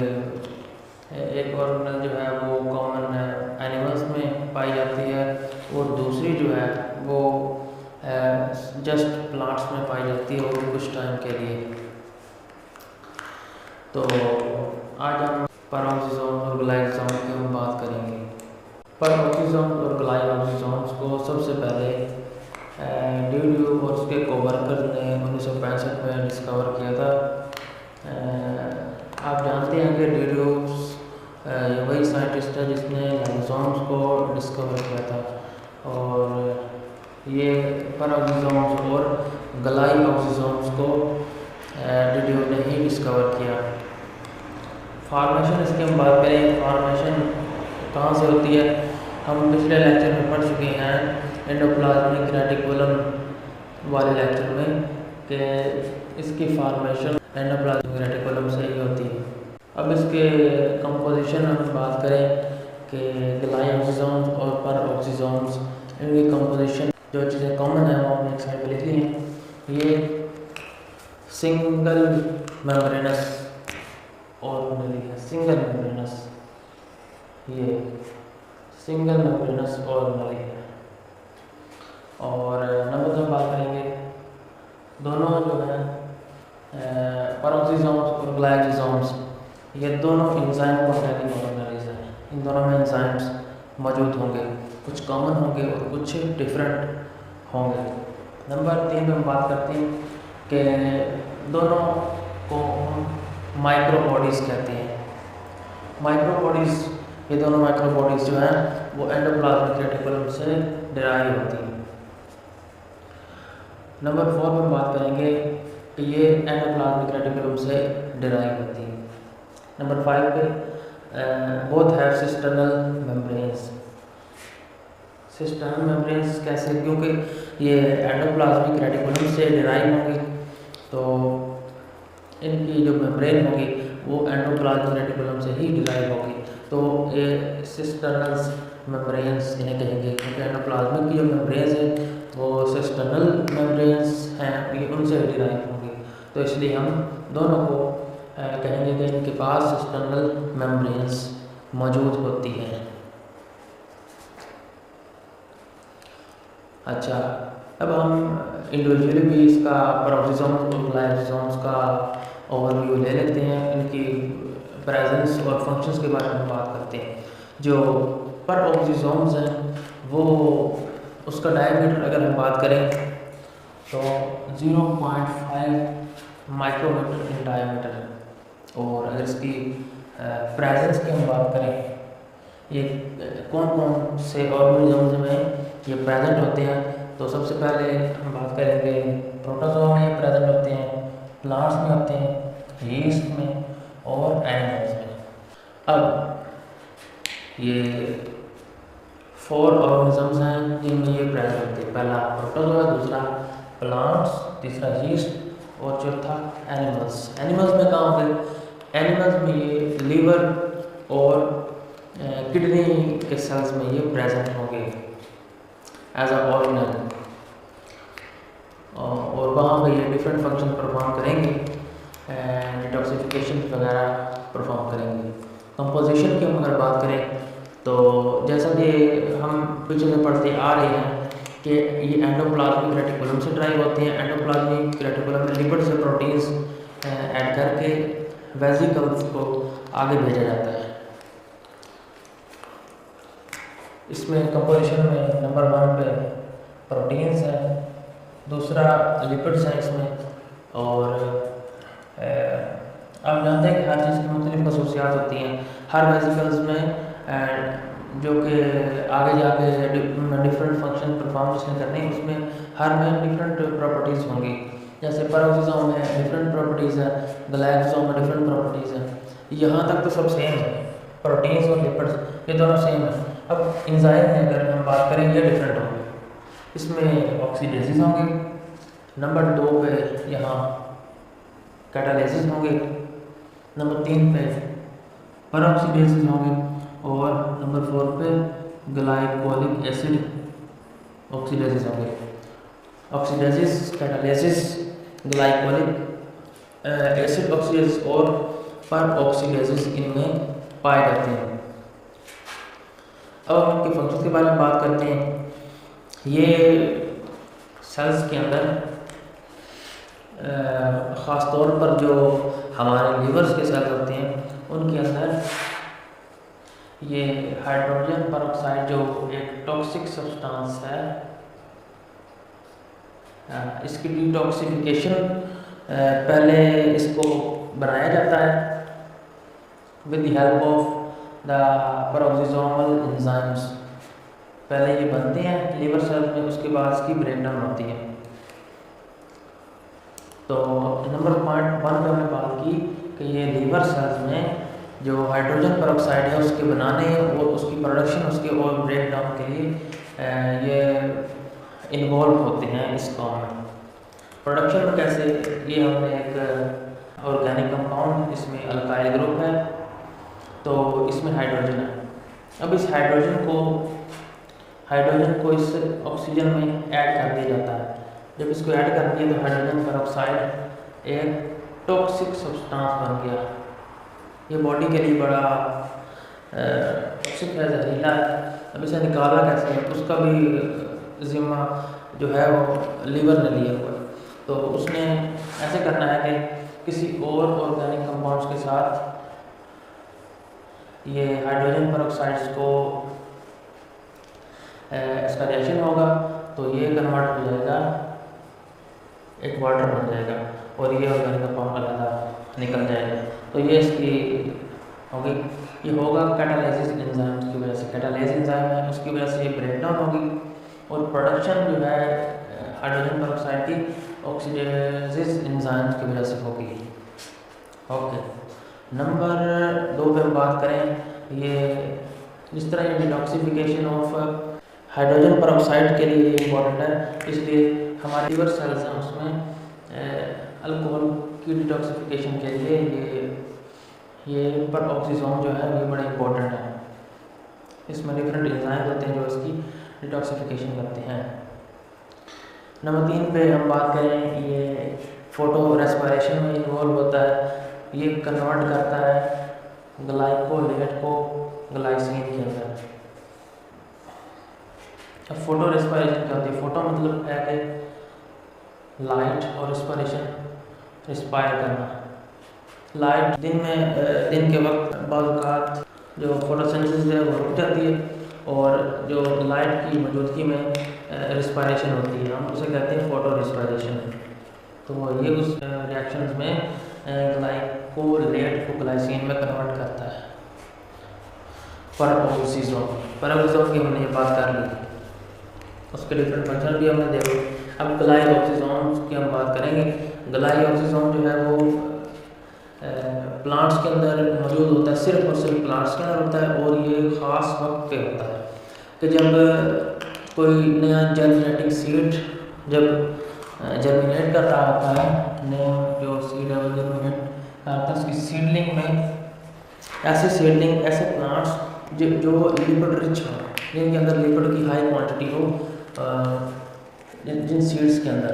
एक ऑर्गेनल जो है वो कॉमन एनिमल्स में पाई जाती है और दूसरी जो है वो जस्ट प्लांट्स में पाई जाती है, वो भी कुछ टाइम के लिए। तो आज हम पैरोक्सिसोम और ग्लाइसोम की हम बात करेंगे। पैरोक्सिसोम और ग्लाइसोम्स को सबसे पहले ड्यूडियो और उसके कोवर्कर ने 1965 में डिस्कवर किया था। आप जानते हैं कि ड्यूडियो वही साइंटिस्ट है जिसने लाइसोम्स को डिस्कवर किया था, और ये पैरोक्सिसोम्स और ग्लाइसोम्स को ड्यूडियो ने ही डिस्कवर किया। फॉर्मेशन इसकी हम बात करें, फॉर्मेशन कहाँ से होती है, हम पिछले लेक्चर में पढ़ चुके हैं एंडोप्लाज्मिक रेटिकुलम वाले लेक्चर में कि इसकी फॉर्मेशन एंडोप्लाज्मिक रेटिकुलम से ही होती है। अब इसके कंपोजिशन हम बात करें कि ग्लाइसोम्स और पैरोक्सिसोम्स, इनकी कंपोजिशन जो चीज़ें कॉमन है वो हमने एक साइड पर लिख ली हैं। ये सिंगल मेम्ब्रेनस ऑर्गेनली है, सिंगल मेम्ब्रेनस, ये सिंगल मेम्ब्रेनस ऑर्गेनली है। और नंबर 2 बात करेंगे, दोनों जो है पैरोक्सिसोम्स और ग्लाइसोम्स, ये दोनों एंजाइम कॉन्टेनिंग ऑर्गेनलीज हैं। इन दोनों में एंजाइम्स मौजूद होंगे, कुछ कॉमन होंगे और कुछ डिफरेंट होंगे। नंबर 3 में हम बात करते हैं कि दोनों को माइक्रोबॉडीज़ कहते हैं। माइक्रोबॉडीज़, ये दोनों माइक्रोबॉडीज़ जो हैं वो एंडोप्लाज्मिक रेटिकुलम से डिराइव होती हैं। नंबर 4 में बात करेंगे कि ये एंडोप्लाज्मिक रेटिकुलम से डिराइव होती है। नंबर 5 पे both have cisternal membranes. Cisternal membranes कैसे, क्योंकि ये एंडोप्लाज्मिक रेटिकुलम से डिराइव होंगी तो इनकी जो मेम्ब्रेन होगी वो एंडोप्लाज्मिक रेटिकुलम से ही डिराइव होगी, तो ये सिस्टर्नल मेम्ब्रेन्स इन्हें कहेंगे, क्योंकि एंडोप्लाज्मिक की जो मेम्ब्रेन्स है वो सिस्टर्नल मेम्ब्रेन्स हैं, ये उनसे डिराइव होंगी, तो इसलिए हम दोनों को कहेंगे कि इनके पास सिस्टर्नल मेम्ब्रेन्स मौजूद होती हैं। अच्छा, अब हम इंडिविजुअली भी इसका पैरोक्सिसोम्स और ग्लाइसोम्स का ओवरव्यू ले लेते हैं, इनकी प्रेजेंस और फंक्शंस के बारे में बात करते हैं। जो पैरोक्सिसोम्स हैं वो उसका डायमीटर अगर हम बात करें तो 0.5 माइक्रोमीटर इन डायमीटर है, और अगर इसकी प्रेजेंस की हम बात करें, ये कौन कौन से ऑर्गेनिज्म में ये प्रेजेंट होते हैं, तो सबसे पहले हम बात करेंगे प्रोटोजोआ में ये प्रेजेंट होते हैं, प्लांट्स में होते हैं, यीस्ट में और एनिमल्स में। अब ये 4 ऑर्गेनिजम्स हैं जिनमें ये प्रेजेंट होते हैं। पहला प्रोटोजोआ, दूसरा प्लांट्स, तीसरा यीस्ट और चौथा एनिमल्स। एनिमल्स में कहाँ होंगे, एनिमल्स में ये लीवर और किडनी के सेल्स में ये प्रेजेंट होंगे एज अ ऑर्गेनल, और वहाँ पर ये डिफरेंट फंक्शन परफॉर्म करेंगे, डिटॉक्सिफिकेशन वगैरह परफॉर्म करेंगे। कंपोजिशन की हम अगर बात करें तो जैसा कि हम पीछे से पढ़ते आ रहे हैं कि ये एंडोप्लाज्मिक रेटिकुलम से ड्राइव होते हैं। एंडोप्लाज्मिक रेटिकुलम में लिपिड से प्रोटीन्स ऐड करके वेसिकल्स को आगे भेजा जाता है। इसमें कंपोजिशन में नंबर 1 पे प्रोटीन्स हैं, दूसरा लिपिड्स हैं इसमें, और आप जानते हैं कि हर चीज़ की मुख्तलिफ खसूसियात होती हैं। हर वेसिकल्स में जो कि आगे जाके डिफरेंट फंक्शन परफॉर्म जिसने करने हैं, उसमें हर में डिफरेंट प्रॉपर्टीज़ होंगी। जैसे पैरोक्सिसोम में डिफरेंट प्रॉपर्टीज़ है, ग्लाइसोम में डिफरेंट प्रॉपर्टीज़ है। यहाँ तक तो सब सेम है, प्रोटीन्स और लिपिड्स ये दोनों सेम है। अब एंजाइम में अगर हम बात करें ये डिफरेंट होंगे, इसमें ऑक्सीडेसिस होंगे, नंबर 2 पे यहाँ कैटालिसिस होंगे, नंबर 3 पे पैरोक्सीडेसिस होंगे, और नंबर 4 पे ग्लाइकोलिक एसिड ऑक्सीडेसिस होंगे। ऑक्सीडेसिस, कैटालिसिस, ग्लाइकोलिक एसिड ऑक्सीडेसिस और पर ऑक्सीडेजेस इनमें पाए जाते हैं। अब हम इनके फंक्शन के बारे में बात करते हैं। ये सेल्स के अंदर ख़ास तौर पर जो हमारे लीवर्स के सेल्स होते हैं उनके अंदर ये हाइड्रोजन परऑक्साइड जो एक टॉक्सिक सब्सटेंस है, इसकी डिटॉक्सिफिकेशन पहले इसको बनाया जाता है with the help of the peroxisomal enzymes. पहले ये बनते हैं लीवर सेल्स में, उसके बाद इसकी ब्रेकडाउन होती है। तो नंबर पॉइंट 1 पे हमने बात की कि ये लीवर सेल्स में जो हाइड्रोजन परऑक्साइड है उसके बनाने और उसकी प्रोडक्शन, उसके और ब्रेकडाउन के लिए ये इन्वॉल्व होते हैं इस काम में। प्रोडक्शन में कैसे, ये हमने एक ऑर्गेनिक कंपाउंड, इसमें अल्काइल ग्रुप है, तो इसमें हाइड्रोजन है। अब इस हाइड्रोजन को इस ऑक्सीजन में ऐड कर दिया जाता है। जब इसको ऐड कर दिया तो हाइड्रोजन परऑक्साइड एक टॉक्सिक सब्सटेंस बन गया। ये बॉडी के लिए बड़ा टॉक्सिक है, जहरीला है। अब इसे निकाला कैसे है, उसका भी जिम्मा जो है वो लीवर ने लिया हुआ है। तो उसने ऐसे करना है कि किसी और ऑर्गेनिक कंपाउंड्स के साथ ये हाइड्रोजन परऑक्साइड्स को इसका रिएक्शन होगा तो ये कन्वर्ट हो जाएगा, एक वाटर बन जाएगा और ये ऑर्गेनिक कंपाउंड अलग निकल जाएगा। तो ये इसकी होगी, ये होगा कैटालिसिस एंजाइम की वजह से। कैटालिसिस एंजाइम है, उसकी वजह से ये ब्रेकडाउन होगी और प्रोडक्शन जो है हाइड्रोजन परऑक्साइड की ऑक्सीडेसिस एंजाइम्स की वजह से होगी। ओके, नंबर 2 पे हम बात करें, ये जिस तरह ये डिटॉक्सिफिकेशन ऑफ हाइड्रोजन परऑक्साइड के लिए इम्पॉर्टेंट है, इसलिए हमारे लीवर सेल्स हैं उसमें अल्कोहल की डिटॉक्सिफिकेशन के लिए ये परऑक्सीसोम जो है ये बड़ा इम्पोर्टेंट है। इसमें डिफरेंट एंजाइम होते हैं जो इसकी डिटॉक्सिफिकेशन करते हैं। नंबर 3 पे हम बात करें, ये फोटो रेस्पिरेशन में इन्वॉल्व होता है। ये कन्वर्ट करता है ग्लाइकोलेट को ग्लाइसिन के अंदर। अब फोटो रेस्पिरेशन क्या होती है? फोटो मतलब है कि लाइट और रेस्पिरेशन, रिस्पायर करना। लाइट दिन के वक्त बाज़ जो फोटोसिंथेसिस है वो रुक जाती है और जो लाइट की मौजूदगी में रिस्पायरेशन होती है, हम उसे कहते हैं फोटो रिस्पायरेशन। तो ये उस रिएक्शंस में ग्लाइकोलेट को ग्लाइसिन में कन्वर्ट करता है। परऑक्सीसोम की हमने ये बात कर ली, उसके डिफरेंट फंक्शन भी हमने देखे। अब ग्लाइऑक्सीसोम की हम बात करेंगे। ग्लाइऑक्सीसोम जो है वो प्लांट्स के अंदर मौजूद होता है, सिर्फ और सिर्फ प्लांट्स के अंदर होता है और ये ख़ास वक्त पे होता है कि जब कोई नया जर्मिनेटिंग सीड जब जर्मिनेट कर रहा होता है, नया जो सीड है वो जर्मिनेट कर रहा है, उसकी सीडलिंग में ऐसे प्लांट्स जो लिपिड रिच हो, जिनके अंदर लिपिड की हाई क्वांटिटी हो, जिन सीड्स के अंदर,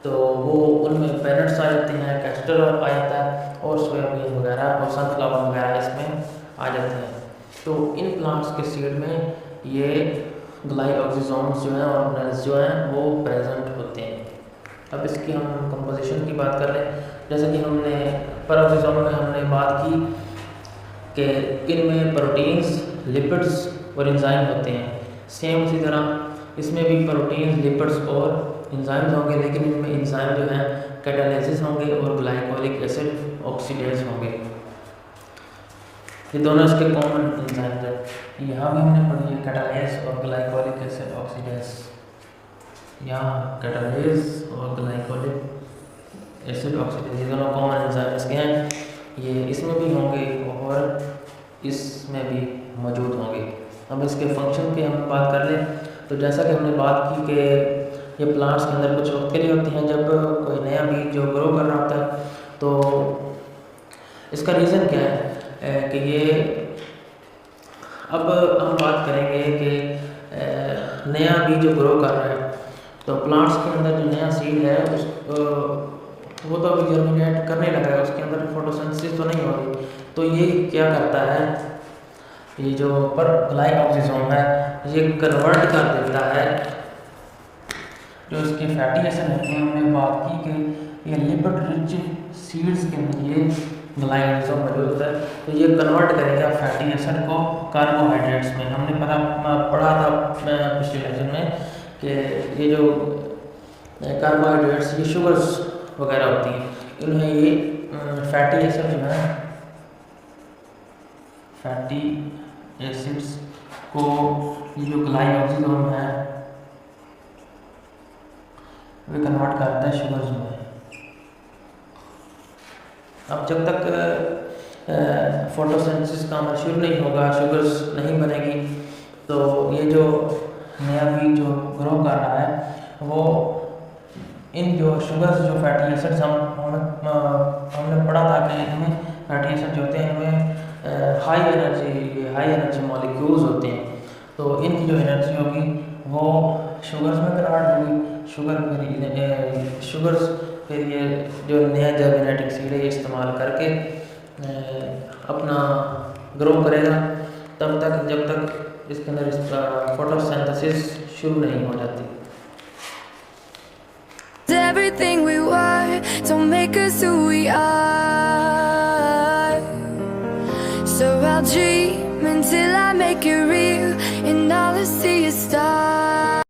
तो वो उनमें पेरेंट्स आ जाते हैं, कैस्टर आ जाता है और सोयाबीन वगैरह और सनफ्लावर वगैरह इसमें आ जाते हैं। तो इन प्लांट्स के सीड में ये ग्लाइऑक्सीसोम्स जो हैं ऑर्गेनेल्स जो हैं वो प्रेजेंट होते हैं। अब इसकी हम कंपोजिशन की बात कर रहे हैं। जैसे कि हमने परऑक्सीसोम में हमने बात की कि इनमें प्रोटीन्स, लिपिड्स और एंजाइम होते हैं। सेम उसी तरह इसमें भी प्रोटीन्स, लिपिड्स और एंजाइम्स होंगे, लेकिन इनमें एंजाइम जो हैं कैटालिसिस होंगे और ग्लाइकोलिक एसिड ऑक्सीडेज होंगे। ये दोनों इसके कॉमन एंजाइम्स हैं। यहाँ भी हमने पढ़ी है कैटालेस और ग्लाइकोलिक एसिड ऑक्सीडेज। यहाँ कैटालेस और ग्लाइकोलिक एसिड ऑक्सीडेज ये दोनों कॉमन एंजाइम इसके हैं। ये इसमें भी होंगे और इसमें भी मौजूद होंगे। अब इसके फंक्शन की हम बात कर लें तो जैसा कि हमने बात की कि ये प्लांट्स के अंदर कुछ वक्त के लिए होती हैं, जब कोई नया बीज जो ग्रो कर रहा होता है, तो इसका रीज़न क्या है कि ये, अब हम बात करेंगे कि नया बीज जो ग्रो कर रहा है, तो प्लांट्स के अंदर जो नया सीड है वो तो अभी जर्मिनेट करने लगा है, उसके अंदर फोटोसिंथेसिस तो नहीं हो रही। तो ये क्या करता है, ये जो पर ग्लाइकोलाइसोम है ये कन्वर्ट कर देता है जो इसके फैटी एसिड होते हैं, हमने बात की कि ये लिपिड रिच सीड्स के अंदर ये ग्लाइकोलाइसोम मौजूद है। तो ये कन्वर्ट करेगा फैटी एसिड को कार्बोहाइड्रेट्स में। हमने पढ़ा था पिछले लेक्चर में कि ये जो कार्बोहाइड्रेट्स ये शुगर्स वगैरह होती हैं, इन्हें ये फैटी एसिड जो है, फैटी एसिड्स को ये जो ग्लाइकोलाइसोम है वे कन्वर्ट करता है शुगर्स में। अब जब तक फोटोसिंथेसिस का अमल शुरू नहीं होगा, शुगर्स नहीं बनेगी, तो ये जो नया बीज जो ग्रो कर रहा है वो इन जो शुगर्स जो फैटी एसिड्स हमने पढ़ा था कि इनमें फैटी एसिड जो होते हैं इनमें हाई एनर्जी मॉलिक्यूल्स होते हैं। तो इनकी जो एनर्जी होगी वो शुगर्स में कन्वर्ट होगी। शुगर्स फिर ये जो नया जर्मिनेटिंग सीड है ये इस्तेमाल करके अपना ग्रो करेगा तब तक जब तक इसके अंदर फोटोसिंथेसिस शुरू नहीं हो जाती। Everything we were don't make us who we are.